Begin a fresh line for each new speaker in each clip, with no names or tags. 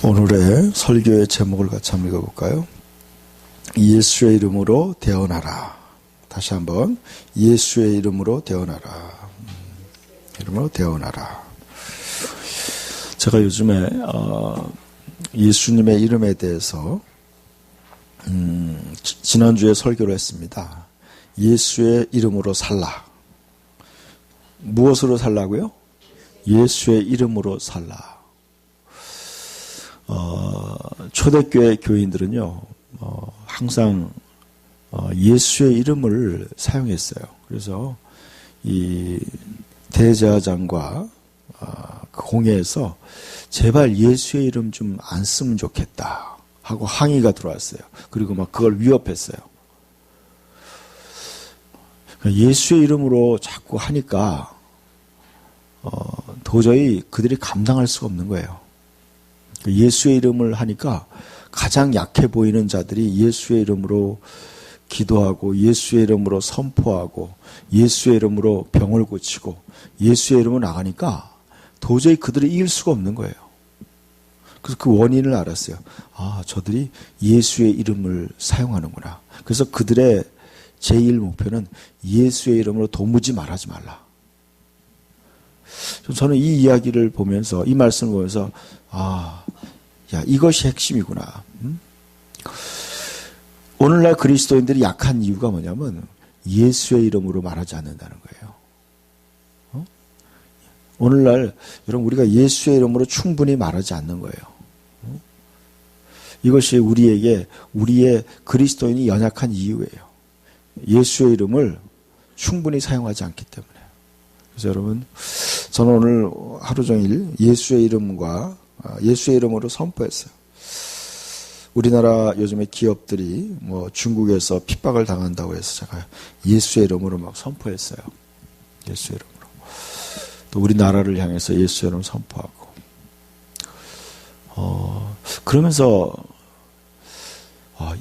오늘의 설교의 제목을 같이 한번 읽어볼까요? 예수의 이름으로 대언하라. 다시 한번 예수의 이름으로 대언하라. 이름으로 대언하라. 제가 요즘에 예수님의 이름에 대해서 지난주에 설교를 했습니다. 예수의 이름으로 살라. 무엇으로 살라고요? 예수의 이름으로 살라. 초대교회 교인들은요, 항상 예수의 이름을 사용했어요. 그래서 이 대제사장과 그 공회에서 제발 예수의 이름 좀 안 쓰면 좋겠다 하고 항의가 들어왔어요. 그리고 막 그걸 위협했어요. 예수의 이름으로 자꾸 하니까 도저히 그들이 감당할 수가 없는 거예요. 예수의 이름을 하니까 가장 약해 보이는 자들이 예수의 이름으로 기도하고 예수의 이름으로 선포하고 예수의 이름으로 병을 고치고 예수의 이름으로 나가니까 도저히 그들을 이길 수가 없는 거예요. 그래서 그 원인을 알았어요. 아, 저들이 예수의 이름을 사용하는구나. 그래서 그들의 제1 목표는 예수의 이름으로 도무지 말하지 말라. 저는 이 이야기를 보면서, 이 말씀을 보면서, 야, 이것이 핵심이구나. 오늘날 그리스도인들이 약한 이유가 뭐냐면 예수의 이름으로 말하지 않는다는 거예요. 오늘날 여러분 우리가 예수의 이름으로 충분히 말하지 않는 거예요. 이것이 우리의 그리스도인이 연약한 이유예요. 예수의 이름을 충분히 사용하지 않기 때문에. 그래서 여러분, 저는 오늘 하루 종일 예수의 이름으로 선포했어요. 우리나라 요즘에 기업들이 중국에서 핍박을 당한다고 해서 제가 예수의 이름으로 막 선포했어요. 예수의 이름으로. 또 우리나라를 향해서 예수의 이름을 선포하고. 그러면서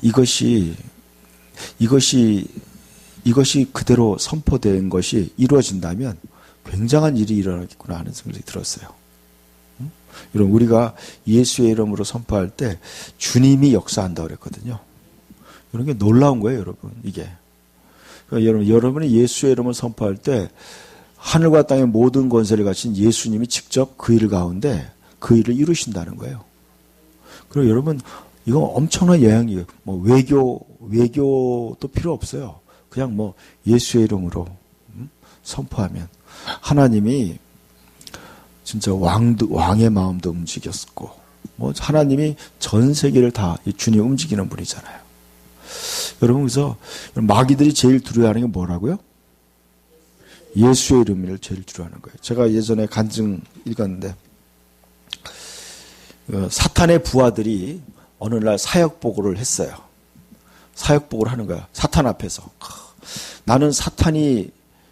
이것이 그대로 선포된 것이 이루어진다면 굉장한 일이 일어나겠구나 하는 생각이 들었어요. 여러분, 우리가 예수의 이름으로 선포할 때 주님이 역사한다고 그랬거든요. 이런 게 놀라운 거예요, 여러분, 이게. 그러니까 여러분이 예수의 이름을 선포할 때 하늘과 땅의 모든 권세를 가진 예수님이 직접 그 일 가운데 그 일을 이루신다는 거예요. 그리고 여러분, 이건 엄청난 영향이에요. 외교도 필요 없어요. 그냥 예수의 이름으로 선포하면 하나님이 진짜 왕의 마음도 움직였고, 하나님이 전 세계를 다 주님 움직이는 분이잖아요. 여러분, 그래서 마귀들이 제일 두려워하는 게 뭐라고요? 예수의 이름을 제일 두려워하는 거예요. 제가 예전에 간증 읽었는데, 사탄의 부하들이 어느 날 사역보고를 했어요. 사역보고를 하는 거야. 사탄 앞에서. 나는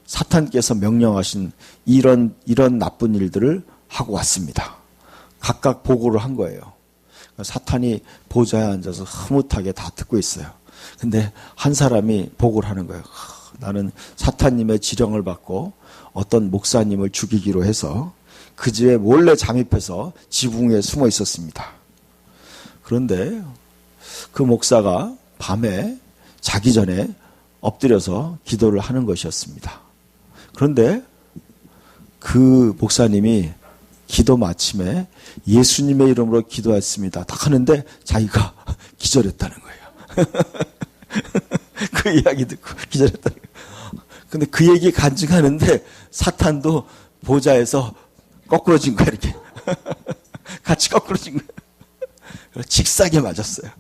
사탄께서 명령하신 이런 나쁜 일들을 하고 왔습니다. 각각 보고를 한 거예요. 사탄이 보좌에 앉아서 흐뭇하게 다 듣고 있어요. 근데 한 사람이 보고를 하는 거예요. 나는 사탄님의 지령을 받고 어떤 목사님을 죽이기로 해서 그 집에 몰래 잠입해서 지붕 위에 숨어 있었습니다. 그런데 그 목사가 밤에 자기 전에 엎드려서 기도를 하는 것이었습니다. 그런데 그 목사님이 기도 마침에 예수님의 이름으로 기도했습니다. 딱 하는데 자기가 기절했다는 거예요. 그 이야기 듣고 기절했다는 거예요. 근데 그 얘기 간증하는데 사탄도 보좌에서 거꾸러진 거야, 이렇게. 같이 거꾸러진 거야. 직사게 맞았어요.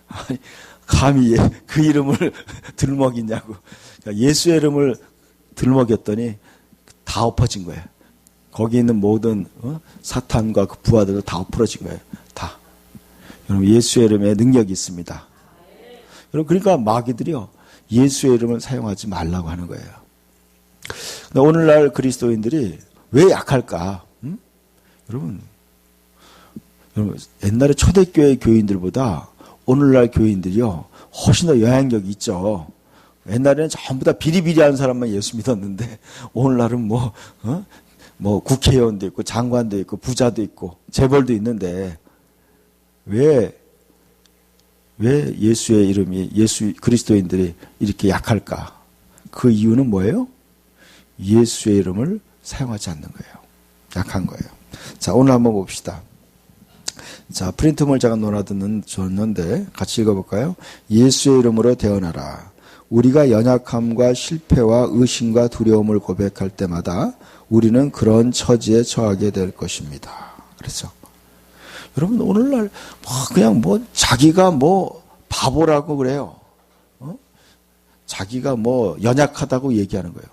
아니, 감히 그 이름을 들먹이냐고. 예수의 이름을 들먹였더니 다 엎어진 거예요. 거기 있는 모든 사탄과 그 부하들도 다 엎어진 거예요. 다. 여러분, 예수의 이름에 능력이 있습니다. 여러분, 그러니까 마귀들이요, 예수의 이름을 사용하지 말라고 하는 거예요. 근데 오늘날 그리스도인들이 왜 약할까? 여러분, 옛날에 초대교회 교인들보다 오늘날 교인들이요, 훨씬 더 영향력이 있죠. 옛날에는 전부 다 비리비리한 사람만 예수 믿었는데 오늘날은 국회의원도 있고 장관도 있고 부자도 있고 재벌도 있는데 왜 예수의 이름이, 예수 그리스도인들이 이렇게 약할까? 그 이유는 뭐예요? 예수의 이름을 사용하지 않는 거예요. 약한 거예요. 자, 오늘 한번 봅시다. 자, 프린트물 제가 줬는데 같이 읽어볼까요? 예수의 이름으로 대언하라. 우리가 연약함과 실패와 의심과 두려움을 고백할 때마다 우리는 그런 처지에 처하게 될 것입니다. 그렇죠? 여러분, 오늘날 그냥 자기가 바보라고 그래요. 자기가 연약하다고 얘기하는 거예요.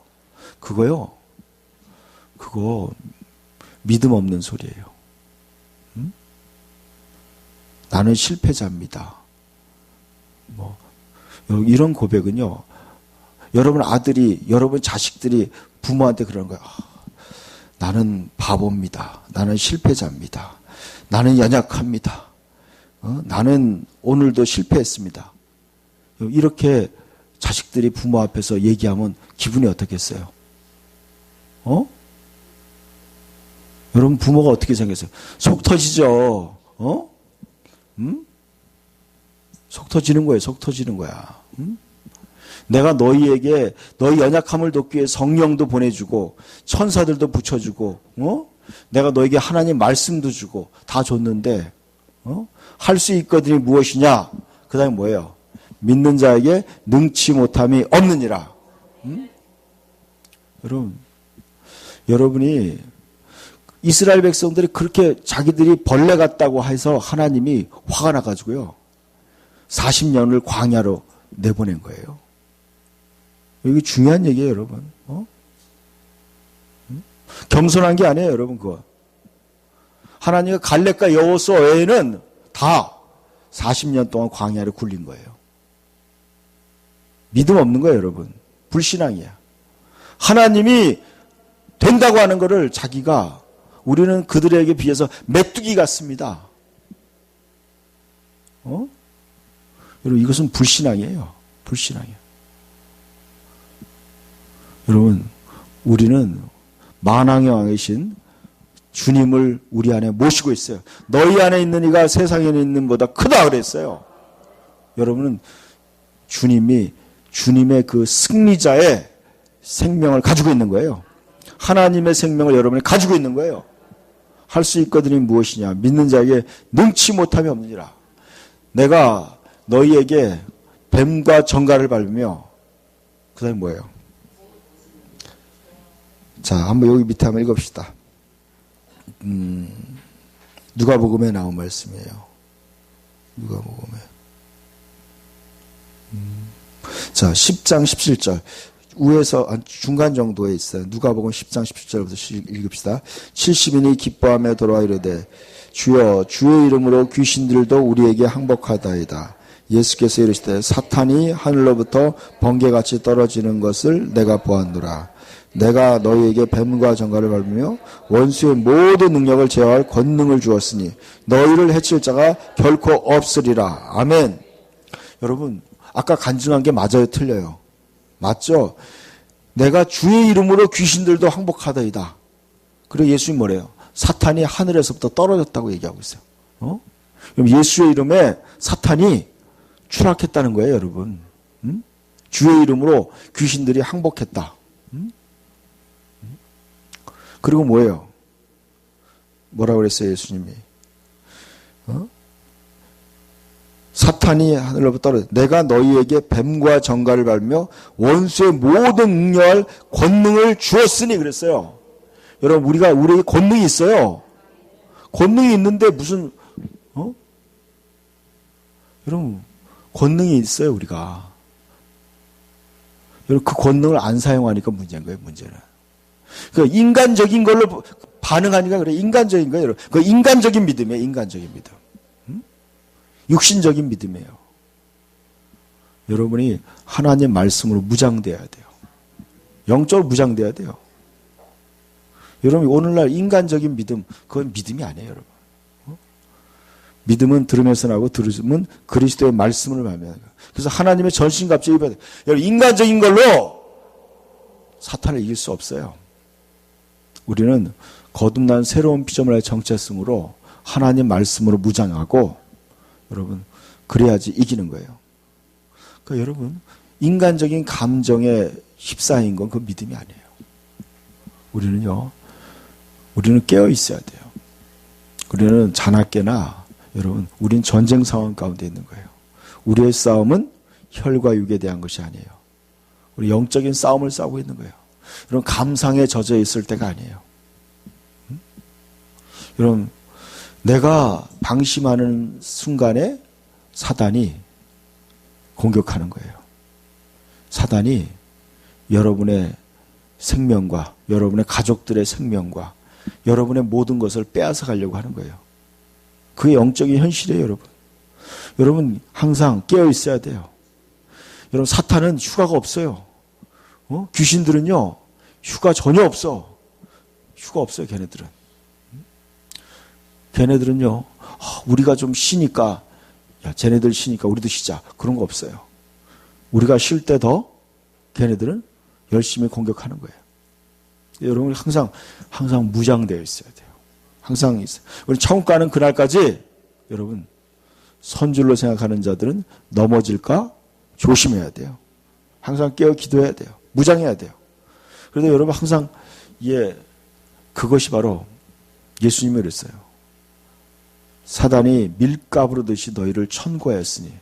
그거 믿음 없는 소리예요. 나는 실패자입니다. 이런 고백은요, 여러분 아들이, 여러분 자식들이 부모한테 그러는 거예요. 나는 바보입니다. 나는 실패자입니다. 나는 연약합니다. 나는 오늘도 실패했습니다. 이렇게 자식들이 부모 앞에서 얘기하면 기분이 어떻겠어요? 여러분 부모가 어떻게 생겼어요? 속 터지죠. 속 터지는 거예요. 속 터지는 거야. 내가 너희에게 너희 연약함을 돕기 위해 성령도 보내주고 천사들도 붙여주고 내가 너에게 하나님 말씀도 주고 다 줬는데 할 수 있거든이 무엇이냐? 그 다음에 뭐예요? 믿는 자에게 능치 못함이 없느니라. 여러분이 이스라엘 백성들이 그렇게 자기들이 벌레 같다고 해서 하나님이 화가 나가지고요. 40년을 광야로 내보낸 거예요. 이게 중요한 얘기예요, 여러분. 겸손한 게 아니에요, 여러분, 그거. 하나님의 갈렙과 여호수아 외에는 다 40년 동안 광야를 굴린 거예요. 믿음 없는 거예요, 여러분. 불신앙이야. 하나님이 된다고 하는 거를 자기가, 우리는 그들에게 비해서 메뚜기 같습니다. 여러분, 이것은 불신앙이에요. 불신앙이에요. 여러분, 우리는 만왕의 왕이신 주님을 우리 안에 모시고 있어요. 너희 안에 있는 이가 세상에 있는 보다 크다 그랬어요. 여러분은 주님의 그 승리자의 생명을 가지고 있는 거예요. 하나님의 생명을 여러분이 가지고 있는 거예요. 할 수 있거든이 무엇이냐? 믿는 자에게 능치 못함이 없느니라. 내가 너희에게 뱀과 정갈을 밟으며, 그 다음에 뭐예요? 자, 한번 여기 밑에 한번 읽읍시다. 누가복음에 나온 말씀이에요. 누가복음에. 자, 10장 17절. 위에서 한 중간 정도에 있어요. 누가복음 10장 17절부터 읽읍시다. 70인이 기뻐하며 돌아와 이르되 주여 주의 이름으로 귀신들도 우리에게 항복하다이다. 예수께서 이르시되 사탄이 하늘로부터 번개같이 떨어지는 것을 내가 보았노라. 내가 너희에게 뱀과 정갈을 밟으며 원수의 모든 능력을 제어할 권능을 주었으니 너희를 해칠 자가 결코 없으리라. 아멘. 여러분, 아까 간증한 게 맞아요, 틀려요? 맞죠? 내가 주의 이름으로 귀신들도 항복하다이다. 그리고 예수님 뭐래요? 사탄이 하늘에서부터 떨어졌다고 얘기하고 있어요. 그럼 예수의 이름에 사탄이 추락했다는 거예요, 여러분. 주의 이름으로 귀신들이 항복했다. 그리고 뭐예요? 뭐라고 그랬어요, 예수님이? 사탄이 하늘로부터 떨어져. 내가 너희에게 뱀과 정갈을 밟으며 원수의 모든 능력을 권능을 주었으니 그랬어요. 여러분, 우리에게 권능이 있어요. 권능이 있는데 무슨, 여러분, 권능이 있어요, 우리가. 여러분, 그 권능을 안 사용하니까 문제인 거예요, 문제는. 그 인간적인 걸로 반응하니까 그래. 인간적인 거예요, 여러분. 그 인간적인 믿음이에요, 인간적인 믿음. 육신적인 믿음이에요. 여러분이 하나님 말씀으로 무장돼야 돼요. 영적으로 무장돼야 돼요. 여러분, 오늘날 인간적인 믿음, 그건 믿음이 아니에요, 여러분. 믿음은 들으면서 나고 들으면 그리스도의 말씀을 말미암아. 그래서 하나님의 전신갑주를 입어야 돼요. 여러분, 인간적인 걸로 사탄을 이길 수 없어요. 우리는 거듭난 새로운 피조물의 정체성으로 하나님 말씀으로 무장하고 여러분, 그래야지 이기는 거예요. 그러니까 여러분, 인간적인 감정에 휩싸인 건 그 믿음이 아니에요. 우리는 깨어 있어야 돼요. 우리는 자나깨나 여러분, 우린 전쟁 상황 가운데 있는 거예요. 우리의 싸움은 혈과 육에 대한 것이 아니에요. 우리 영적인 싸움을 싸우고 있는 거예요. 여러분, 감상에 젖어 있을 때가 아니에요. 여러분, 내가 방심하는 순간에 사단이 공격하는 거예요. 사단이 여러분의 생명과 여러분의 가족들의 생명과 여러분의 모든 것을 빼앗아 가려고 하는 거예요. 그게 영적인 현실이에요, 여러분. 여러분, 항상 깨어 있어야 돼요. 여러분, 사탄은 휴가가 없어요. 귀신들은요, 휴가 전혀 없어. 휴가 없어요, 걔네들은. 걔네들은요, 우리가 좀 쉬니까, 야, 쟤네들 쉬니까 우리도 쉬자. 그런 거 없어요. 우리가 쉴 때 더 걔네들은 열심히 공격하는 거예요. 여러분, 항상 무장되어 있어야 돼요. 항상 있어요. 우리 천국 가는 그날까지 여러분, 선줄로 생각하는 자들은 넘어질까 조심해야 돼요. 항상 깨어 기도해야 돼요. 무장해야 돼요. 그래서 여러분, 항상 그것이 바로 예수님이 그랬어요. 사단이 밀가부로 듯이 너희를 천고하였으니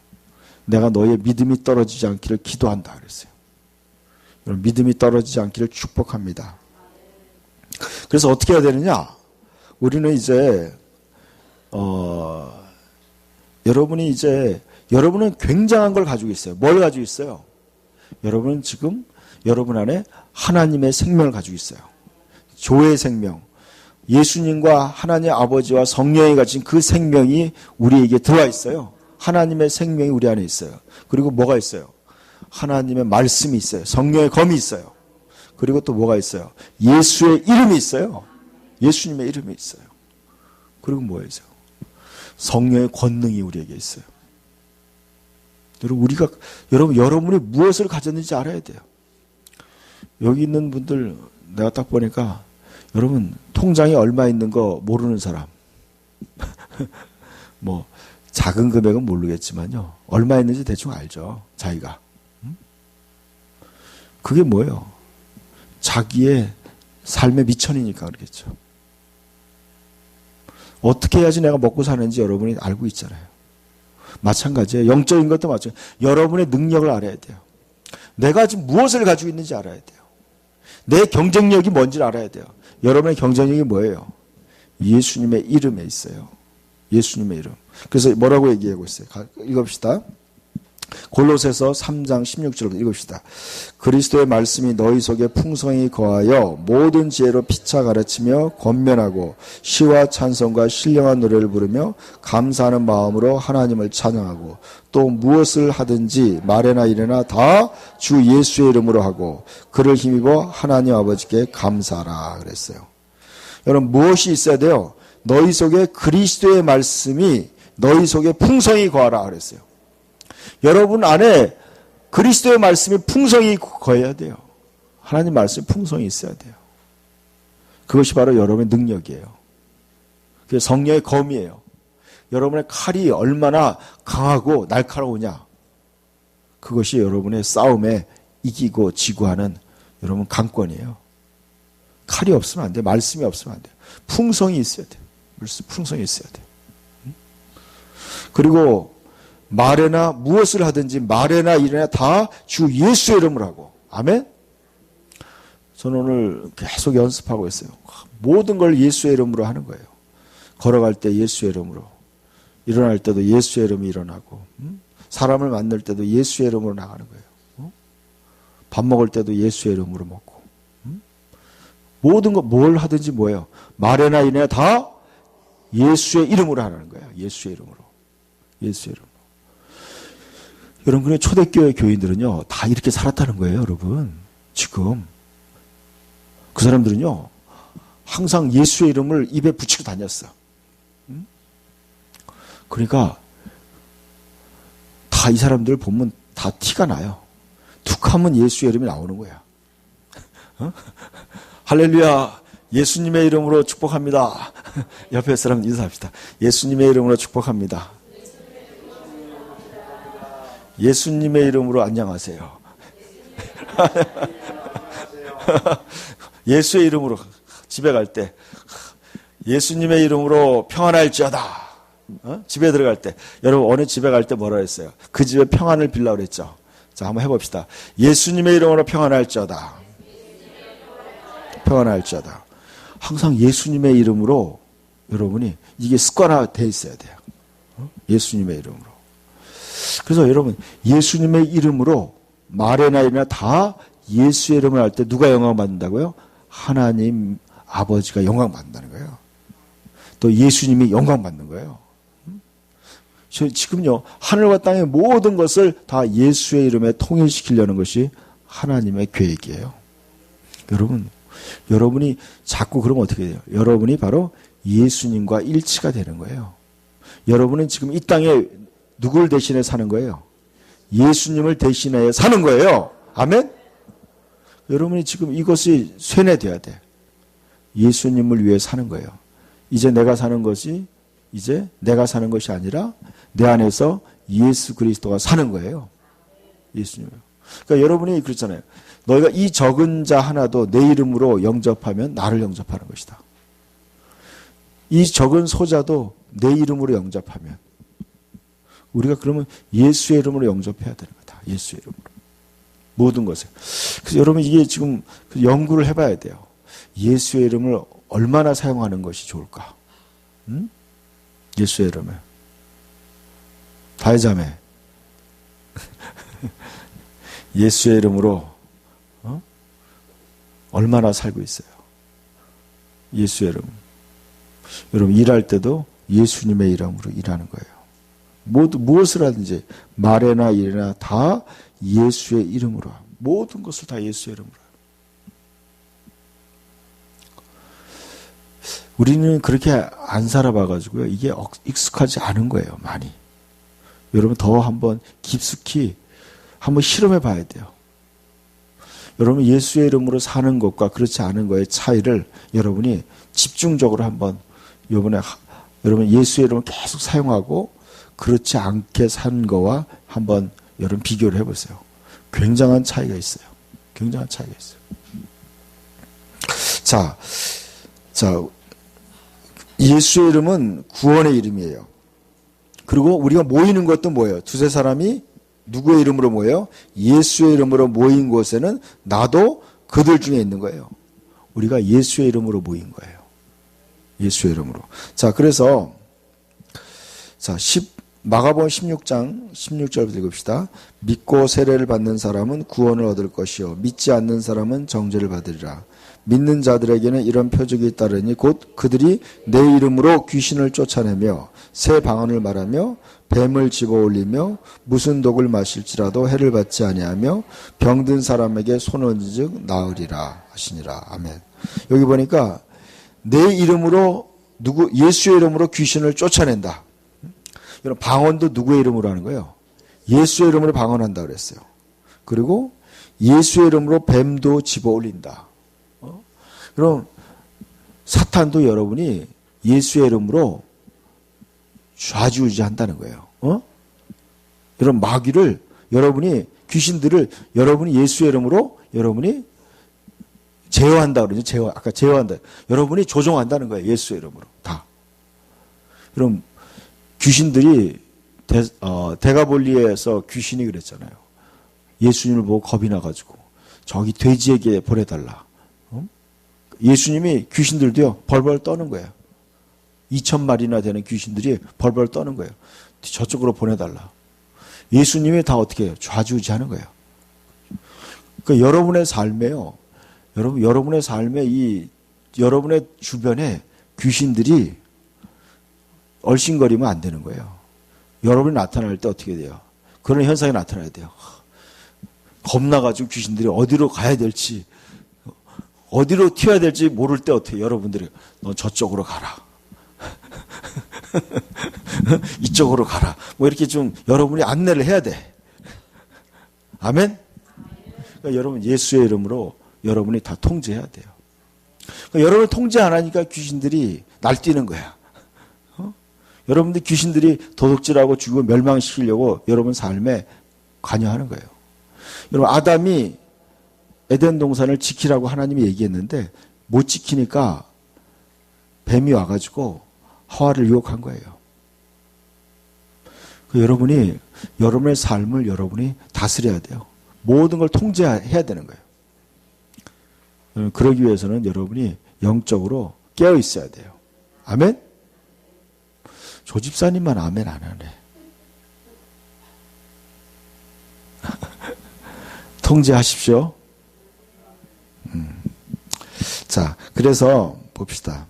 내가 너희의 믿음이 떨어지지 않기를 기도한다 그랬어요. 여러분, 믿음이 떨어지지 않기를 축복합니다. 그래서 어떻게 해야 되느냐? 우리는 이제 여러분은 굉장한 걸 가지고 있어요. 뭘 가지고 있어요? 여러분은 지금 여러분 안에 하나님의 생명을 가지고 있어요. 조의 생명. 예수님과 하나님 아버지와 성령이 가진 그 생명이 우리에게 들어와 있어요. 하나님의 생명이 우리 안에 있어요. 그리고 뭐가 있어요? 하나님의 말씀이 있어요. 성령의 검이 있어요. 그리고 또 뭐가 있어요? 예수의 이름이 있어요. 예수님의 이름이 있어요. 그리고 뭐가 있어요? 성령의 권능이 우리에게 있어요. 여러분이 무엇을 가졌는지 알아야 돼요. 여기 있는 분들 내가 딱 보니까 여러분 통장에 얼마 있는 거 모르는 사람 뭐 작은 금액은 모르겠지만요. 얼마 있는지 대충 알죠. 자기가. 그게 뭐예요? 자기의 삶의 미천이니까 그러겠죠. 어떻게 해야지 내가 먹고 사는지 여러분이 알고 있잖아요. 마찬가지예요. 영적인 것도 마찬가지예요. 여러분의 능력을 알아야 돼요. 내가 지금 무엇을 가지고 있는지 알아야 돼요. 내 경쟁력이 뭔지를 알아야 돼요. 여러분의 경쟁력이 뭐예요? 예수님의 이름에 있어요. 예수님의 이름. 그래서 뭐라고 얘기하고 있어요? 읽읍시다. 골로새서 3장 16절부터 읽읍시다. 그리스도의 말씀이 너희 속에 풍성히 거하여 모든 지혜로 피차 가르치며 권면하고 시와 찬송과 신령한 노래를 부르며 감사하는 마음으로 하나님을 찬양하고 또 무엇을 하든지 말에나 이래나 다 주 예수의 이름으로 하고 그를 힘입어 하나님 아버지께 감사하라 그랬어요. 여러분, 무엇이 있어야 돼요? 너희 속에 그리스도의 말씀이 너희 속에 풍성히 거하라 그랬어요. 여러분 안에 그리스도의 말씀이 풍성히 거해야 돼요. 하나님 말씀이 풍성히 있어야 돼요. 그것이 바로 여러분의 능력이에요. 그게 성령의 검이에요. 여러분의 칼이 얼마나 강하고 날카로우냐. 그것이 여러분의 싸움에 이기고 지고 하는 여러분 강권이에요. 칼이 없으면 안 돼요. 말씀이 없으면 안 돼요. 풍성이 있어야 돼요. 풍성이 있어야 돼요. 그리고 말에나 무엇을 하든지 말에나 이래나 다 주 예수의 이름을 하고. 아멘? 저는 오늘 계속 연습하고 있어요. 모든 걸 예수의 이름으로 하는 거예요. 걸어갈 때 예수의 이름으로. 일어날 때도 예수의 이름이 일어나고. 사람을 만날 때도 예수의 이름으로 나가는 거예요. 밥 먹을 때도 예수의 이름으로 먹고. 모든 거 뭘 하든지 뭐예요? 말에나 이래나 다 예수의 이름으로 하는 거예요. 예수의 이름으로. 예수의 이름으로. 여러분, 초대교회 교인들은요, 다 이렇게 살았다는 거예요, 여러분. 지금. 그 사람들은요, 항상 예수의 이름을 입에 붙이고 다녔어. 그러니까, 다 이 사람들 보면 다 티가 나요. 툭 하면 예수의 이름이 나오는 거야. 할렐루야, 예수님의 이름으로 축복합니다. 옆에 사람 인사합시다. 예수님의 이름으로 축복합니다. 예수님의 이름으로 안녕하세요. 예수의 이름으로 집에 갈 때, 예수님의 이름으로 평안할지어다. 집에 들어갈 때, 여러분 어느 집에 갈 때 뭐라 했어요? 그 집에 평안을 빌라고 그랬죠. 자, 한번 해봅시다. 예수님의 이름으로 평안할지어다. 평안할지어다. 항상 예수님의 이름으로 여러분이 이게 습관화되어 있어야 돼요. 예수님의 이름으로. 그래서 여러분 예수님의 이름으로 말이나 일이나 다 예수의 이름을 할 때 누가 영광받는다고요? 하나님 아버지가 영광받는다는 거예요. 또 예수님이 영광받는 거예요. 지금요 하늘과 땅의 모든 것을 다 예수의 이름에 통일시키려는 것이 하나님의 계획이에요. 여러분이 자꾸 그러면 어떻게 돼요? 여러분이 바로 예수님과 일치가 되는 거예요. 여러분은 지금 이 땅에 누굴 대신해 사는 거예요? 예수님을 대신해 사는 거예요. 아멘? 여러분이 지금 이것이 쇠뇌돼야 돼. 예수님을 위해 사는 거예요. 이제 내가 사는 것이 아니라 내 안에서 예수 그리스도가 사는 거예요. 예수님. 그러니까 여러분이 그렇잖아요. 너희가 이 적은 자 하나도 내 이름으로 영접하면 나를 영접하는 것이다. 이 적은 소자도 내 이름으로 영접하면 우리가 그러면 예수의 이름으로 영접해야 되는 거다. 예수의 이름으로. 모든 것을. 그래서 여러분 이게 지금 연구를 해봐야 돼요. 예수의 이름을 얼마나 사용하는 것이 좋을까? 응? 예수의 이름을. 다혜자매. 예수의 이름으로 얼마나 살고 있어요? 예수의 이름. 여러분 일할 때도 예수님의 이름으로 일하는 거예요. 무엇을 하든지 말이나 일이나 다 예수의 이름으로. 모든 것을 다 예수의 이름으로. 우리는 그렇게 안 살아봐가지고요. 이게 익숙하지 않은 거예요. 많이. 여러분 더 한번 깊숙이 한번 실험해 봐야 돼요. 여러분 예수의 이름으로 사는 것과 그렇지 않은 것의 차이를 여러분이 집중적으로 한번 여러분 예수의 이름을 계속 사용하고 그렇지 않게 산 거와 한번 여러분 비교를 해보세요. 굉장한 차이가 있어요. 굉장한 차이가 있어요. 자, 예수의 이름은 구원의 이름이에요. 그리고 우리가 모이는 것도 뭐예요? 두세 사람이 누구의 이름으로 모여요? 예수의 이름으로 모인 곳에는 나도 그들 중에 있는 거예요. 우리가 예수의 이름으로 모인 거예요. 예수의 이름으로. 자, 그래서 마가복음 16장 16절부터 읽읍시다. 믿고 세례를 받는 사람은 구원을 얻을 것이요 믿지 않는 사람은 정죄를 받으리라. 믿는 자들에게는 이런 표적이 따르니 곧 그들이 내 이름으로 귀신을 쫓아내며 새 방언을 말하며 뱀을 집어올리며 무슨 독을 마실지라도 해를 받지 아니하며 병든 사람에게 손을 얹은즉 나으리라 하시니라. 아멘. 여기 보니까 내 이름으로 예수의 이름으로 귀신을 쫓아낸다. 이런 방언도 누구의 이름으로 하는 거예요? 예수의 이름으로 방언한다 그랬어요. 그리고 예수의 이름으로 뱀도 집어올린다. 그럼 사탄도 여러분이 예수의 이름으로 좌지우지한다는 거예요. 이런 마귀를 귀신들을 여러분이 예수의 이름으로 여러분이 제어한다 그러죠. 아까 제어한다. 여러분이 조종한다는 거예요. 예수의 이름으로 다. 그럼 귀신들이 대가볼리에서 귀신이 그랬잖아요. 예수님을 보고 겁이 나가지고 저기 돼지에게 보내달라. 예수님이 귀신들도요 벌벌 떠는 거예요. 2,000마리나 되는 귀신들이 벌벌 떠는 거예요. 저쪽으로 보내달라. 예수님이 다 어떻게 해요? 좌지우지하는 거예요. 그러니까 여러분의 삶에요. 여러분의 삶에 여러분의 주변에 귀신들이 얼씬거리면 안 되는 거예요. 여러분이 나타날 때 어떻게 돼요? 그런 현상이 나타나야 돼요. 겁나가지고 귀신들이 어디로 가야 될지, 어디로 튀어야 될지 모를 때 어떻게 해요? 여러분들이 너 저쪽으로 가라. 이쪽으로 가라. 뭐 이렇게 좀 여러분이 안내를 해야 돼. 아멘? 그러니까 여러분 예수의 이름으로 여러분이 다 통제해야 돼요. 그러니까 여러분을 통제 안 하니까 귀신들이 날뛰는 거야. 여러분들 귀신들이 도둑질하고 죽이고 멸망시키려고 여러분 삶에 관여하는 거예요. 여러분, 아담이 에덴 동산을 지키라고 하나님이 얘기했는데 못 지키니까 뱀이 와가지고 하와를 유혹한 거예요. 여러분이 여러분의 삶을 여러분이 다스려야 돼요. 모든 걸 통제해야 되는 거예요. 그러기 위해서는 여러분이 영적으로 깨어 있어야 돼요. 아멘? 조 집사님만 아멘 안 하네. 통제하십시오. 자, 그래서 봅시다.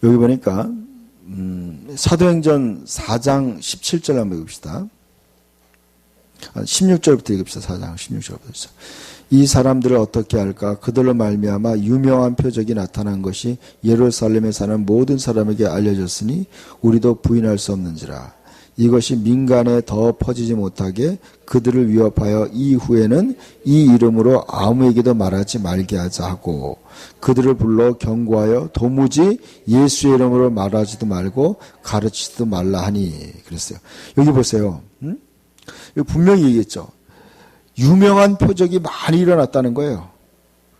여기 보니까 사도행전 4장 17절 한번 읽읍시다. 16절부터 읽읍시다. 4장 16절부터. 이 사람들을 어떻게 할까? 그들로 말미암아 유명한 표적이 나타난 것이 예루살렘에 사는 모든 사람에게 알려졌으니 우리도 부인할 수 없는지라. 이것이 민간에 더 퍼지지 못하게 그들을 위협하여 이후에는 이 이름으로 아무에게도 말하지 말게 하자 하고 그들을 불러 경고하여 도무지 예수의 이름으로 말하지도 말고 가르치지도 말라 하니 그랬어요. 여기 보세요. 여기 분명히 얘기했죠. 유명한 표적이 많이 일어났다는 거예요.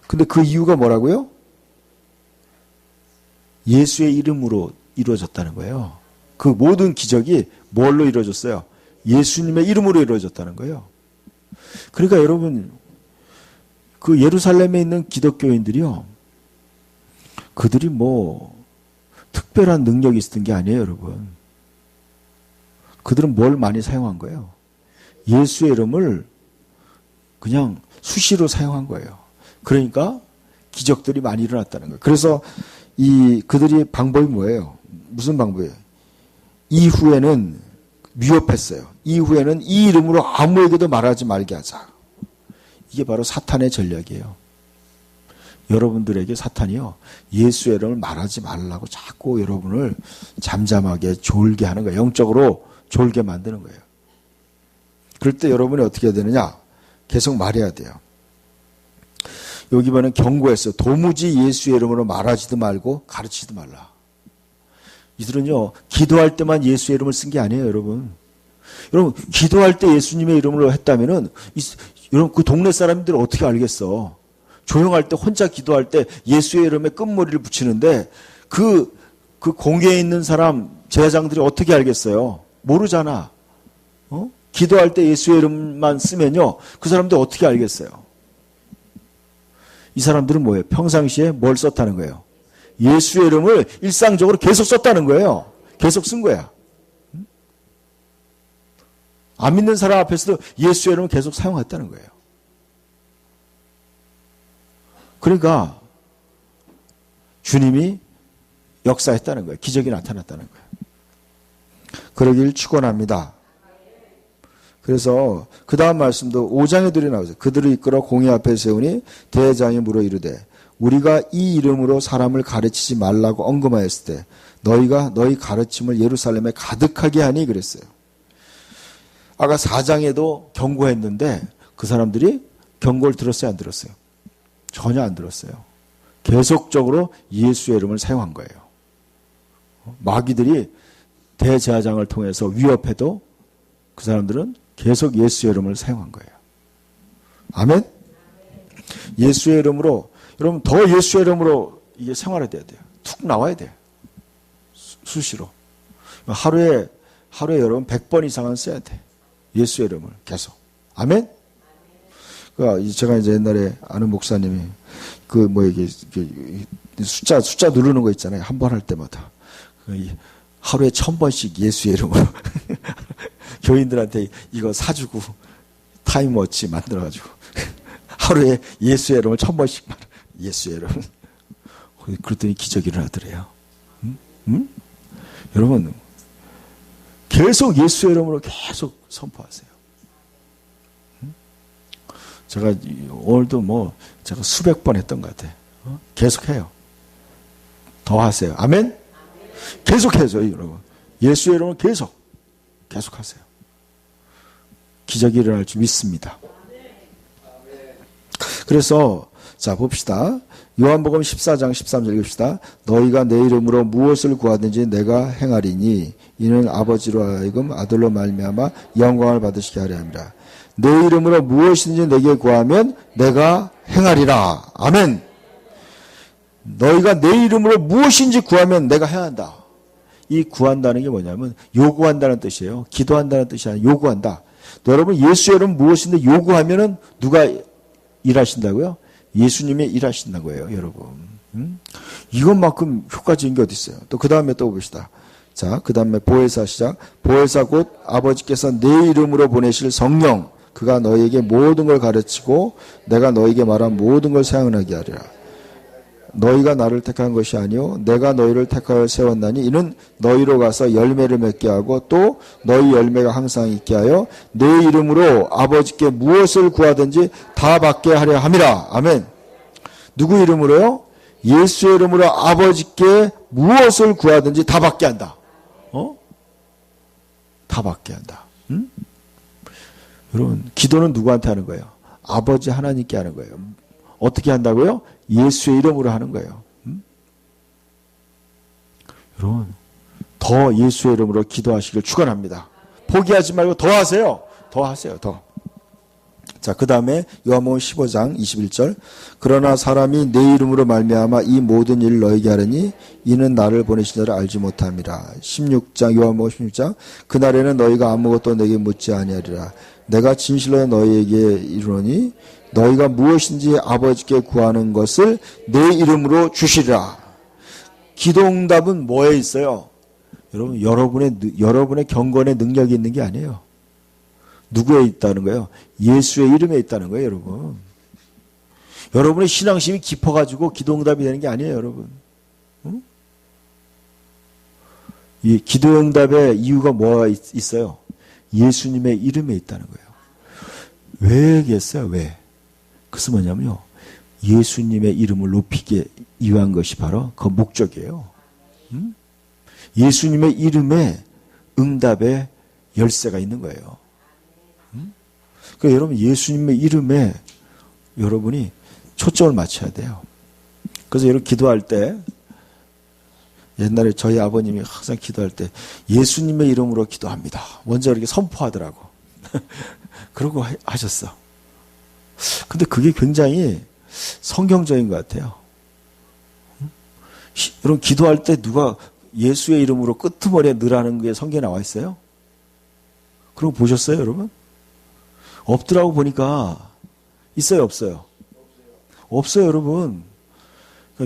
근데 그 이유가 뭐라고요? 예수의 이름으로 이루어졌다는 거예요. 그 모든 기적이 뭘로 이루어졌어요? 예수님의 이름으로 이루어졌다는 거예요. 그러니까 여러분, 그 예루살렘에 있는 기독교인들이요, 그들이 뭐 특별한 능력이 있었던 게 아니에요, 여러분. 그들은 뭘 많이 사용한 거예요? 예수의 이름을 그냥 수시로 사용한 거예요. 그러니까 기적들이 많이 일어났다는 거예요. 그래서 그들이 방법이 뭐예요? 무슨 방법이에요? 이후에는 위협했어요. 이후에는 이 이름으로 아무에게도 말하지 말게 하자. 이게 바로 사탄의 전략이에요. 여러분들에게 사탄이요, 예수의 이름을 말하지 말라고 자꾸 여러분을 잠잠하게 졸게 하는 거예요. 영적으로 졸게 만드는 거예요. 그럴 때 여러분이 어떻게 해야 되느냐? 계속 말해야 돼요. 여기 보면 경고했어요. 도무지 예수의 이름으로 말하지도 말고 가르치지도 말라. 이들은요, 기도할 때만 예수의 이름을 쓴 게 아니에요, 여러분. 여러분, 기도할 때 예수님의 이름으로 했다면은, 여러분, 그 동네 사람들은 어떻게 알겠어? 조용할 때, 혼자 기도할 때 예수의 이름에 끝머리를 붙이는데, 그 공회에 있는 사람, 제사장들이 어떻게 알겠어요? 모르잖아. 기도할 때 예수의 이름만 쓰면요, 그 사람들 어떻게 알겠어요? 이 사람들은 뭐예요? 평상시에 뭘 썼다는 거예요? 예수의 이름을 일상적으로 계속 썼다는 거예요. 계속 쓴 거야. 안 믿는 사람 앞에서도 예수의 이름을 계속 사용했다는 거예요. 그러니까 주님이 역사했다는 거예요. 기적이 나타났다는 거예요. 그러길 축원합니다. 그래서 그 다음 말씀도 5장에 들이 나오죠. 그들을 이끌어 공회 앞에 세우니 대장이 물어 이르되 우리가 이 이름으로 사람을 가르치지 말라고 언급하였을 때 너희가 너희 가르침을 예루살렘에 가득하게 하니 그랬어요. 아까 4장에도 경고했는데 그 사람들이 경고를 들었어요, 안 들었어요? 전혀 안 들었어요. 계속적으로 예수의 이름을 사용한 거예요. 마귀들이 대제사장을 통해서 위협해도 그 사람들은 계속 예수의 이름을 사용한 거예요. 아멘? 예수의 이름으로, 여러분 더 예수의 이름으로 이게 생활이 돼야 돼요. 툭 나와야 돼요. 수시로. 하루에 여러분 100번 이상은 써야 돼. 예수의 이름을 계속. 아멘? 제가 이제 옛날에 아는 목사님이 이게 숫자 누르는 거 있잖아요. 한 번 할 때마다. 하루에 1000번씩 예수의 이름으로. 교인들한테 이거 사주고 타임워치 만들어가지고 하루에 예수의 이름을 1000번씩 말해. 예수의 이름. 그랬더니 기적이 일어나더래요. 응? 여러분 계속 예수의 이름으로 계속 선포하세요. 응? 제가 오늘도 제가 수백 번 했던 것 같아요. 계속해요. 더 하세요. 아멘? 계속해요, 여러분. 예수의 이름을 계속하세요. 기적이 일어날 줄 믿습니다. 그래서 자, 봅시다. 요한복음 14장 13절 읽읍시다. 너희가 내 이름으로 무엇을 구하든지 내가 행하리니 이는 아버지로 하여금 아들로 말미암아 영광을 받으시게 하려 함이라. 내 이름으로 무엇이든지 내게 구하면 내가 행하리라. 아멘. 너희가 내 이름으로 무엇인지 구하면 내가 행한다. 이 구한다는 게 뭐냐면 요구한다는 뜻이에요. 기도한다는 뜻이 아니라 요구한다. 여러분 예수의 이름 무엇인데 요구하면은 누가 일하신다고요? 예수님이 일하신다는 거예요, 여러분. 이것만큼 효과적인 게 어디 있어요? 또 그 다음에 또 봅시다. 자, 그 다음에 보혜사 시작. 보혜사 곧 아버지께서 내 이름으로 보내실 성령, 그가 너희에게 모든 걸 가르치고 내가 너희에게 말한 모든 걸 생각나게 하리라. 너희가 나를 택한 것이 아니요 내가 너희를 택하여 세웠나니 이는 너희로 가서 열매를 맺게 하고 또 너희 열매가 항상 있게 하여 내 이름으로 아버지께 무엇을 구하든지 다 받게 하려 함이라. 아멘. 누구 이름으로요? 예수의 이름으로 아버지께 무엇을 구하든지 다 받게 한다. 다 받게 한다. 여러분 기도는 누구한테 하는 거예요? 아버지 하나님께 하는 거예요. 어떻게 한다고요? 예수의 이름으로 하는 거예요. 여러분 더 예수의 이름으로 기도하시길 축원합니다. 포기하지 말고 더 하세요. 더 하세요. 더. 자, 그 다음에 요한복음 15장 21절. 그러나 사람이 내 이름으로 말미암아 이 모든 일을 너에게 하려니 이는 나를 보내신 자를 알지 못함이라. 16장 요한복음 16장. 그날에는 너희가 아무것도 내게 묻지 아니하리라. 내가 진실로 너희에게 이르노니 너희가 무엇인지 아버지께 구하는 것을 내 이름으로 주시리라. 기도응답은 뭐에 있어요? 여러분, 여러분의 경건의 능력이 있는 게 아니에요. 누구에 있다는 거예요? 예수의 이름에 있다는 거예요, 여러분. 여러분의 신앙심이 깊어가지고 기도응답이 되는 게 아니에요, 여러분. 응? 이 기도응답의 이유가 뭐가 있어요? 예수님의 이름에 있다는 거예요. 왜 얘기했어요? 왜? 그것은 뭐냐면요. 예수님의 이름을 높이기 위한 것이 바로 그 목적이에요. 예수님의 이름에 응답의 열쇠가 있는 거예요. 그러니까 여러분 예수님의 이름에 여러분이 초점을 맞춰야 돼요. 그래서 여러분 기도할 때 옛날에 저희 아버님이 항상 기도할 때 예수님의 이름으로 기도합니다. 먼저 이렇게 선포하더라고. 그러고 하셨어. 근데 그게 굉장히 성경적인 것 같아요. 여러분 기도할 때 누가 예수의 이름으로 끄트머리에 넣으라는 게 성경에 나와 있어요? 그런 거 보셨어요, 여러분? 없더라고 보니까. 있어요, 없어요? 없어요, 여러분.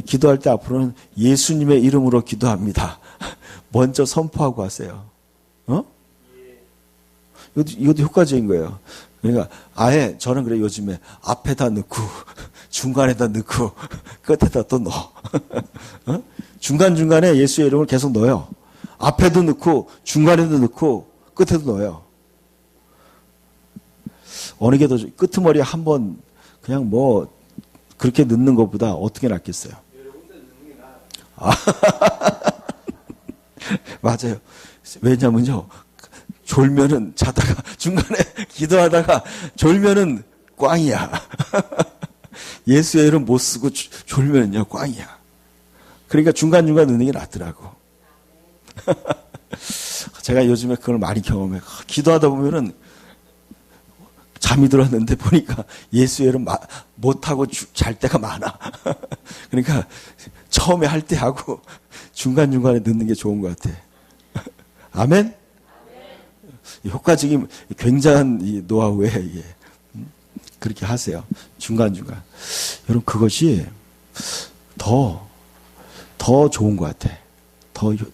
기도할 때 앞으로는 예수님의 이름으로 기도합니다. 먼저 선포하고 하세요. 이것도 효과적인 거예요. 그러니까 아예 저는 그래 요즘에 앞에다 넣고 중간에다 넣고 끝에다 또 넣어. 중간중간에 예수의 이름을 계속 넣어요. 앞에도 넣고 중간에도 넣고 끝에도 넣어요. 어느 게 더 끄트머리에 한번 그냥 뭐 그렇게 넣는 것보다 어떻게 낫겠어요? 맞아요. 왜냐면요. 졸면은 자다가 중간에 기도하다가 졸면은 꽝이야. 예수의 이름 못 쓰고 졸면은요 꽝이야. 그러니까 중간중간 넣는 게 낫더라고. 제가 요즘에 그걸 많이 경험해. 기도하다 보면은 잠이 들었는데 보니까 예수의 이름 못하고 잘 때가 많아. 그러니까 처음에 할 때 하고 중간중간에 넣는 게 좋은 것 같아. 아멘? 효과적인 굉장한 이 노하우에 이게 그렇게 하세요. 중간중간. 여러분 그것이 더 좋은 것 같아.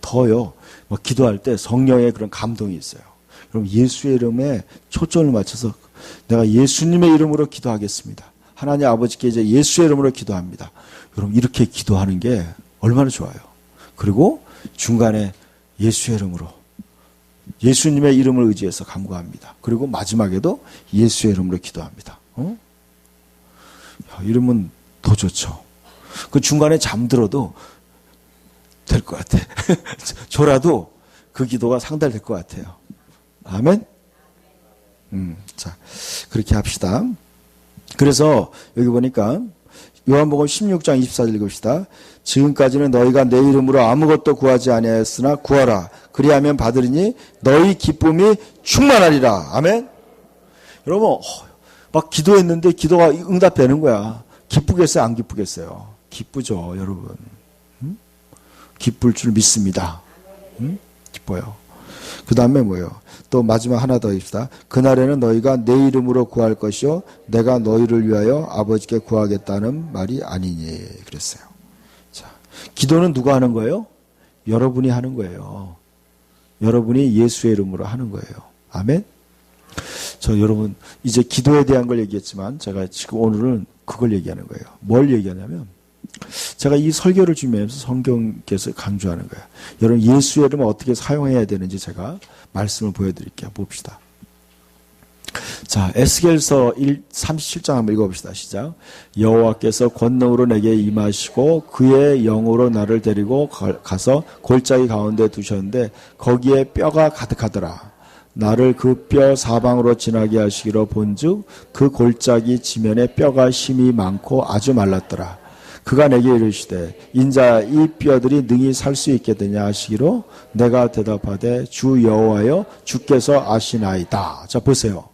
더요. 뭐 기도할 때 성령의 그런 감동이 있어요. 여러분 예수의 이름에 초점을 맞춰서 내가 예수님의 이름으로 기도하겠습니다. 하나님 아버지께 이제 예수의 이름으로 기도합니다. 여러분 이렇게 기도하는 게 얼마나 좋아요. 그리고 중간에 예수의 이름으로 예수님의 이름을 의지해서 간구합니다. 그리고 마지막에도 예수의 이름으로 기도합니다. 이러면 더 좋죠. 그 중간에 잠들어도 될 것 같아. 졸아도 그 기도가 상달될 것 같아요. 아멘? 자, 그렇게 합시다. 그래서 여기 보니까 요한복음 16장 24절 읽읍시다. 지금까지는 너희가 내 이름으로 아무것도 구하지 아니하였으나 구하라. 그리하면 받으리니 너희 기쁨이 충만하리라. 아멘. 여러분 막 기도했는데 기도가 응답되는 거야. 기쁘겠어요? 안 기쁘겠어요? 기쁘죠, 여러분. 기쁠 줄 믿습니다. 기뻐요. 그 다음에 뭐예요? 또 마지막 하나 더 있습니다. 그날에는 너희가 내 이름으로 구할 것이요 내가 너희를 위하여 아버지께 구하겠다는 말이 아니니 그랬어요. 자, 기도는 누가 하는 거예요? 여러분이 하는 거예요. 여러분이 예수의 이름으로 하는 거예요. 아멘. 저 여러분 이제 기도에 대한 걸 얘기했지만 제가 지금 오늘은 그걸 얘기하는 거예요. 뭘 얘기하냐면 제가 이 설교를 준비하면서 성경께서 강조하는 거예요. 여러분 예수의 이름을 어떻게 사용해야 되는지 제가 말씀을 보여드릴게요. 봅시다. 자, 에스겔서 37장 한번 읽어봅시다. 시작. 여호와께서 권능으로 내게 임하시고 그의 영으로 나를 데리고 가서 골짜기 가운데 두셨는데 거기에 뼈가 가득하더라. 나를 그 뼈 사방으로 지나게 하시기로 본즉 그 골짜기 지면에 뼈가 심이 많고 아주 말랐더라. 그가 내게 이르시되 인자 이 뼈들이 능히 살 수 있겠느냐 하시기로 내가 대답하되 주 여호와여 주께서 아시나이다. 자 보세요.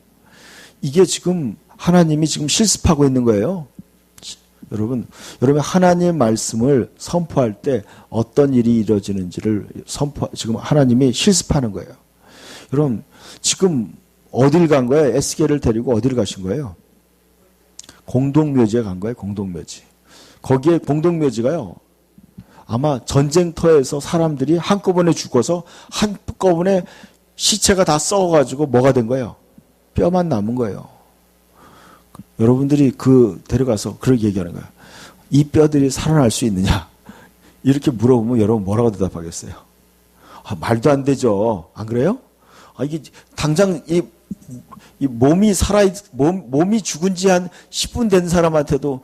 이게 지금 하나님이 지금 실습하고 있는 거예요. 여러분 하나님 말씀을 선포할 때 어떤 일이 이루어지는지를 지금 하나님이 실습하는 거예요. 여러분 지금 어딜 간 거예요? 에스겔을 데리고 어디를 가신 거예요? 공동묘지에 간 거예요. 공동묘지. 거기에 공동묘지가요. 아마 전쟁터에서 사람들이 한꺼번에 죽어서 한꺼번에 시체가 다 썩어가지고 뭐가 된 거예요? 뼈만 남은 거예요. 여러분들이 데려가서 그렇게 얘기하는 거예요. 이 뼈들이 살아날 수 있느냐? 이렇게 물어보면 여러분 뭐라고 대답하겠어요? 말도 안 되죠. 안 그래요? 이게 당장 이 몸이 몸이 죽은 지 한 10분 된 사람한테도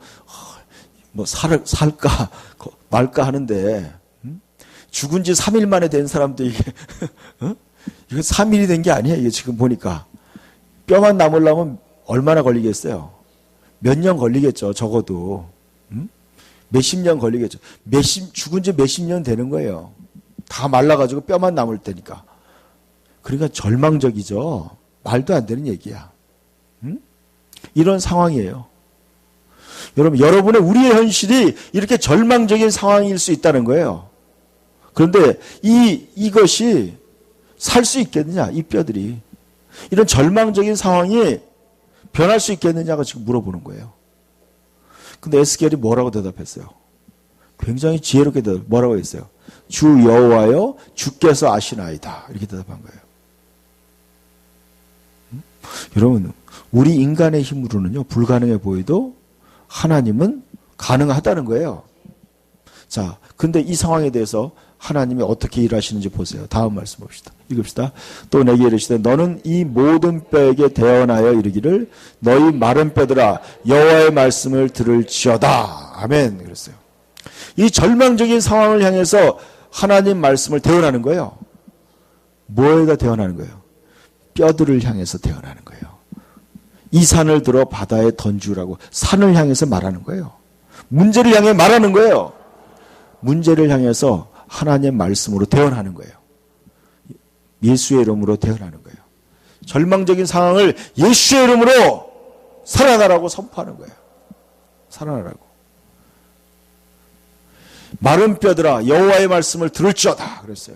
뭐 살까 말까 하는데 죽은 지 3일 만에 된 사람도 이게 이거 3일이 된 게 아니에요. 이게 지금 보니까 뼈만 남으려면 얼마나 걸리겠어요? 몇 년 걸리겠죠. 적어도 몇십 년 걸리겠죠. 죽은 지 몇십 년 되는 거예요. 다 말라가지고 뼈만 남을 테니까. 그러니까 절망적이죠. 말도 안 되는 얘기야. 이런 상황이에요. 여러분, 우리의 현실이 이렇게 절망적인 상황일 수 있다는 거예요. 그런데 이것이 살 수 있겠느냐, 이 뼈들이. 이런 절망적인 상황이 변할 수 있겠느냐가 지금 물어보는 거예요. 근데 에스겔이 뭐라고 대답했어요? 굉장히 지혜롭게 뭐라고 했어요? 주 여호와여 주께서 아시나이다. 이렇게 대답한 거예요. 여러분, 우리 인간의 힘으로는요, 불가능해 보여도 하나님은 가능하다는 거예요. 자, 근데 이 상황에 대해서 하나님이 어떻게 일하시는지 보세요. 다음 말씀 봅시다. 읽읍시다. 또 내게 이르시되 너는 이 모든 뼈에게 대언하여 이르기를 너희 마른 뼈들아 여호와의 말씀을 들을지어다. 아멘. 그랬어요. 이 절망적인 상황을 향해서 하나님 말씀을 대언하는 거예요. 뭐에다 대언하는 거예요? 뼈들을 향해서 대언하는 거예요. 이 산을 들어 바다에 던지라고 산을 향해서 말하는 거예요. 문제를 향해 말하는 거예요. 문제를 향해서 하나님의 말씀으로 대언하는 거예요. 예수의 이름으로 대언하는 거예요. 절망적인 상황을 예수의 이름으로 살아나라고 선포하는 거예요. 살아나라고. 마른 뼈들아 여호와의 말씀을 들을지어다 그랬어요.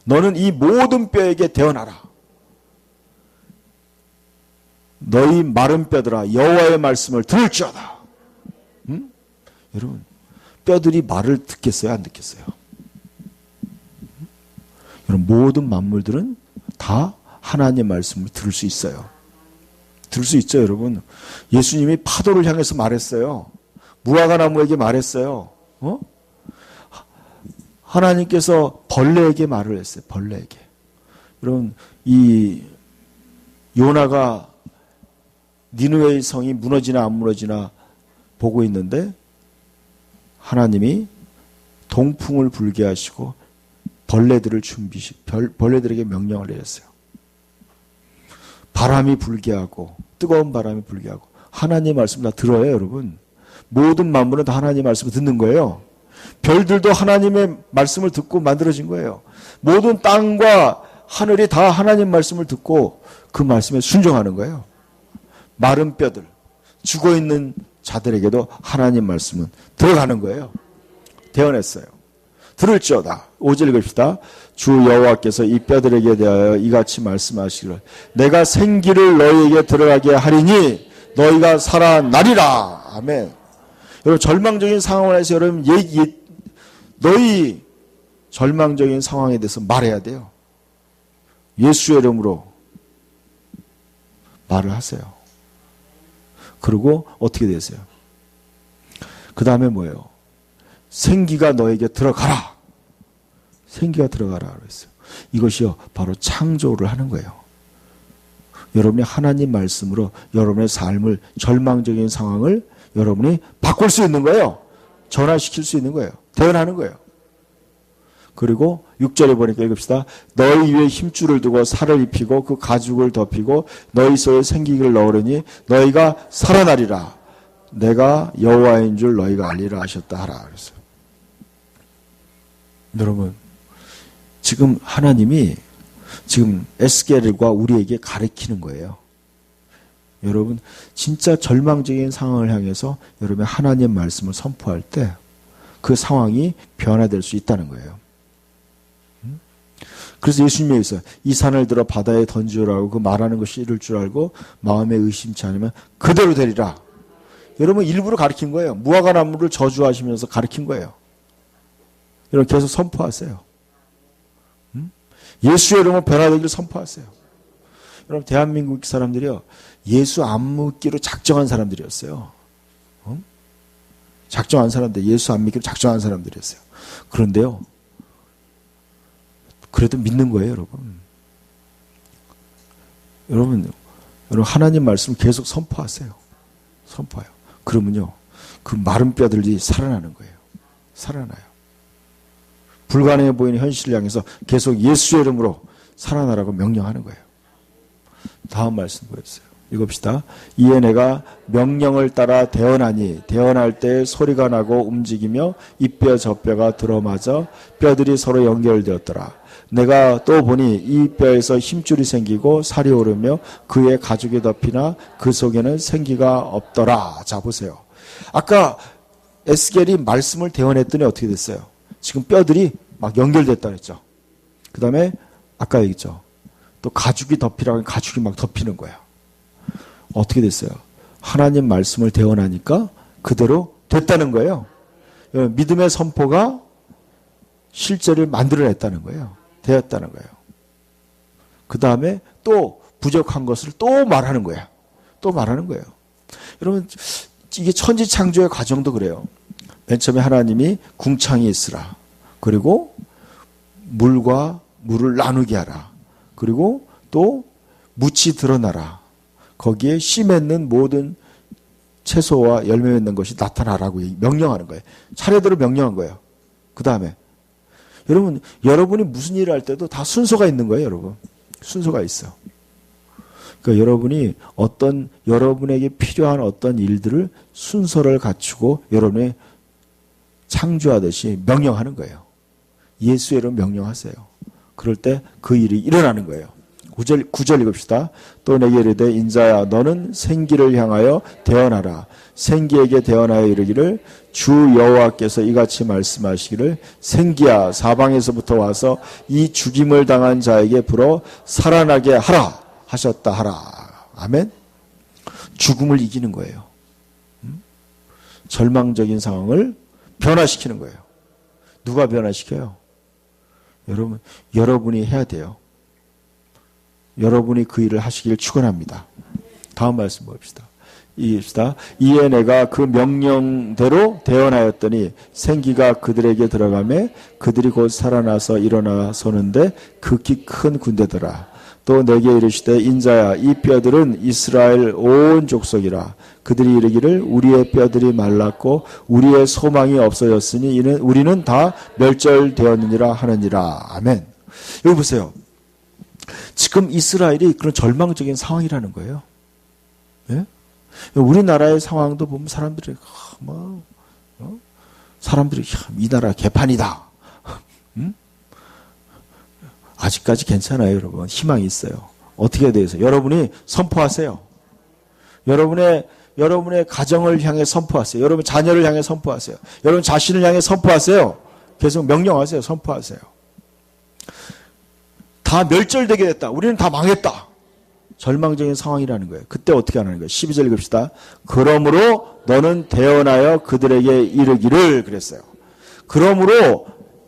너는 이 모든 뼈에게 대언하라. 너희 마른 뼈들아 여호와의 말씀을 들을지어다. 여러분, 뼈들이 말을 듣겠어요? 안 듣겠어요? 여러분, 모든 만물들은 다 하나님의 말씀을 들을 수 있어요. 들을 수 있죠, 여러분. 예수님이 파도를 향해서 말했어요. 무화과 나무에게 말했어요. 하나님께서 벌레에게 말을 했어요. 벌레에게. 여러분, 이 요나가 니느웨의 성이 무너지나 안 무너지나 보고 있는데 하나님이 동풍을 불게 하시고 벌레들에게 명령을 내렸어요. 바람이 불게 하고 뜨거운 바람이 불게 하고 하나님의 말씀 다 들어요, 여러분. 모든 만물은 다 하나님의 말씀을 듣는 거예요. 별들도 하나님의 말씀을 듣고 만들어진 거예요. 모든 땅과 하늘이 다 하나님 말씀을 듣고 그 말씀에 순종하는 거예요. 마른 뼈들, 죽어있는 자들에게도 하나님 말씀은 들어가는 거예요. 대언했어요. 들을지어다. 5절 읽읍시다. 주 여호와께서 이 뼈들에게 대하여 이같이 말씀하시기를 내가 생기를 너희에게 들어가게 하리니 너희가 살아나리라. 아멘. 여러분 절망적인 상황에서 여러분 너희 절망적인 상황에 대해서 말해야 돼요. 예수의 이름으로 말을 하세요. 그리고 어떻게 되세요? 그 다음에 뭐예요? 생기가 너에게 들어가라. 생기가 들어가라 그랬어요. 이것이요 바로 창조를 하는 거예요. 여러분이 하나님 말씀으로 여러분의 삶을 절망적인 상황을 여러분이 바꿀 수 있는 거예요. 전환시킬 수 있는 거예요. 대언하는 거예요. 그리고 6절에 보니까 읽읍시다. 너희 위에 힘줄을 두고 살을 입히고 그 가죽을 덮이고 너희 속에 생기를 넣으려니 너희가 살아나리라. 내가 여호와인 줄 너희가 알리라 하셨다 하라 그랬어요. 여러분 지금 하나님이 지금 에스겔과 우리에게 가르치는 거예요. 여러분 진짜 절망적인 상황을 향해서 여러분의 하나님 말씀을 선포할 때 그 상황이 변화될 수 있다는 거예요. 그래서 예수님이 있어요. 이 산을 들어 바다에 던지라고 그 말하는 것이 이룰 줄 알고 마음에 의심치 않으면 그대로 되리라. 여러분 일부러 가르친 거예요. 무화과 나무를 저주하시면서 가르친 거예요. 여러분 계속 선포하세요. 예수의 이름으로 변화되기를 선포하세요. 여러분 대한민국 사람들이요. 예수 안 믿기로 작정한 사람들이었어요. 작정한 사람들, 예수 안 믿기로 작정한 사람들이었어요. 그런데요. 그래도 믿는 거예요, 여러분. 여러분 하나님 말씀 계속 선포하세요. 선포해요. 그러면요. 그 마른 뼈들이 살아나는 거예요. 살아나요. 불가능해 보이는 현실을 향해서 계속 예수의 이름으로 살아나라고 명령하는 거예요. 다음 말씀 보였어요. 읽읍시다. 이에 내가 명령을 따라 대언하니 대언할 때 소리가 나고 움직이며 이 뼈 저 뼈가 들어맞아 뼈들이 서로 연결되었더라. 내가 또 보니 이 뼈에서 힘줄이 생기고 살이 오르며 그의 가죽이 덮이나 그 속에는 생기가 없더라. 자 보세요. 아까 에스겔이 말씀을 대언했더니 어떻게 됐어요? 지금 뼈들이 막 연결됐다 그랬죠. 그 다음에 아까 얘기했죠. 또 가죽이 덮이라고 하면 가죽이 막 덮이는 거야. 어떻게 됐어요? 하나님 말씀을 대언하니까 그대로 됐다는 거예요. 믿음의 선포가 실제를 만들어냈다는 거예요. 되었다는 거예요. 그 다음에 또 부족한 것을 또 말하는 거야. 또 말하는 거예요. 여러분 이게 천지창조의 과정도 그래요. 맨 처음에 하나님이 궁창이 있으라. 그리고 물과 물을 나누게 하라. 그리고 또 묻이 드러나라. 거기에 씨 맺는 모든 채소와 열매 맺는 것이 나타나라고 명령하는 거예요. 차례대로 명령한 거예요. 그 다음에 여러분, 여러분이 무슨 일을 할 때도 다 순서가 있는 거예요, 여러분. 순서가 있어. 그러니까 여러분이 여러분에게 필요한 어떤 일들을 순서를 갖추고 여러분이 창조하듯이 명령하는 거예요. 예수의 이름 명령하세요. 그럴 때 그 일이 일어나는 거예요. 9절 읽읍시다. 또 내게 이르되 인자야 너는 생기를 향하여 대언하라. 생기에게 대언하여 이르기를 주 여호와께서 이같이 말씀하시기를 생기야 사방에서부터 와서 이 죽임을 당한 자에게 불어 살아나게 하라 하셨다 하라. 아멘. 죽음을 이기는 거예요. 절망적인 상황을 변화시키는 거예요. 누가 변화시켜요? 여러분이 해야 돼요. 여러분이 그 일을 하시길 축원합니다. 다음 말씀 봅시다. 이에 내가 그 명령대로 대언하였더니 생기가 그들에게 들어가매 그들이 곧 살아나서 일어나 서는데 극히 큰 군대더라. 또 내게 이르시되 인자야 이 뼈들은 이스라엘 온 족속이라. 그들이 이르기를 우리의 뼈들이 말랐고 우리의 소망이 없어졌으니 우리는 다 멸절되었느니라 하느니라. 아멘. 여기 보세요. 지금 이스라엘이 그런 절망적인 상황이라는 거예요. 예? 우리나라의 상황도 보면 사람들이 이 나라 개판이다. 아직까지 괜찮아요, 여러분. 희망이 있어요. 어떻게 돼서 여러분이 선포하세요. 여러분의 가정을 향해 선포하세요. 여러분 자녀를 향해 선포하세요. 여러분 자신을 향해 선포하세요. 계속 명령하세요. 선포하세요. 다 멸절되게 됐다. 우리는 다 망했다. 절망적인 상황이라는 거예요. 그때 어떻게 하는 거예요? 12절 읽읍시다. 그러므로 너는 대언하여 그들에게 이르기를 그랬어요. 그러므로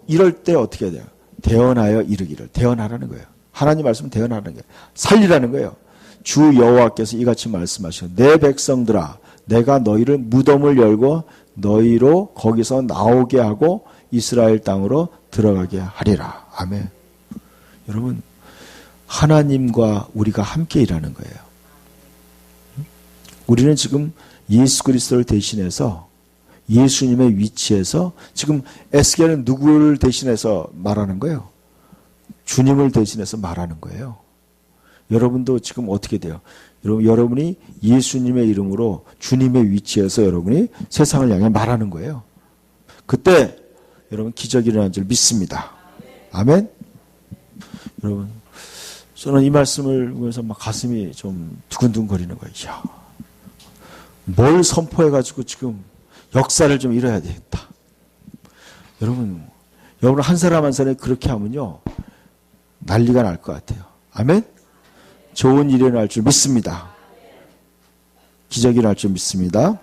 이럴 때 어떻게 해야 돼요? 대언하여 이르기를. 대언하라는 거예요. 하나님 말씀 대언하라는 거예요. 살리라는 거예요. 주 여호와께서 이같이 말씀하시고 내 백성들아 내가 너희를 무덤을 열고 너희로 거기서 나오게 하고 이스라엘 땅으로 들어가게 하리라. 아멘. 여러분 하나님과 우리가 함께 일하는 거예요. 우리는 지금 예수 그리스도를 대신해서 예수님의 위치에서 지금 에스겔은 누구를 대신해서 말하는 거예요? 주님을 대신해서 말하는 거예요. 여러분도 지금 어떻게 돼요? 여러분이 예수님의 이름으로 주님의 위치에서 여러분이 세상을 향해 말하는 거예요. 그때 여러분 기적이 일어나는 줄 믿습니다. 아멘? 여러분 저는 이 말씀을 보면서 막 가슴이 좀 두근두근 거리는 거예요. 이야, 뭘 선포해가지고 지금 역사를 좀 이뤄야 되겠다. 여러분 한 사람 한 사람이 그렇게 하면요 난리가 날 것 같아요. 아멘? 좋은 일이 일어날 줄 믿습니다. 기적이 일어날 줄 믿습니다.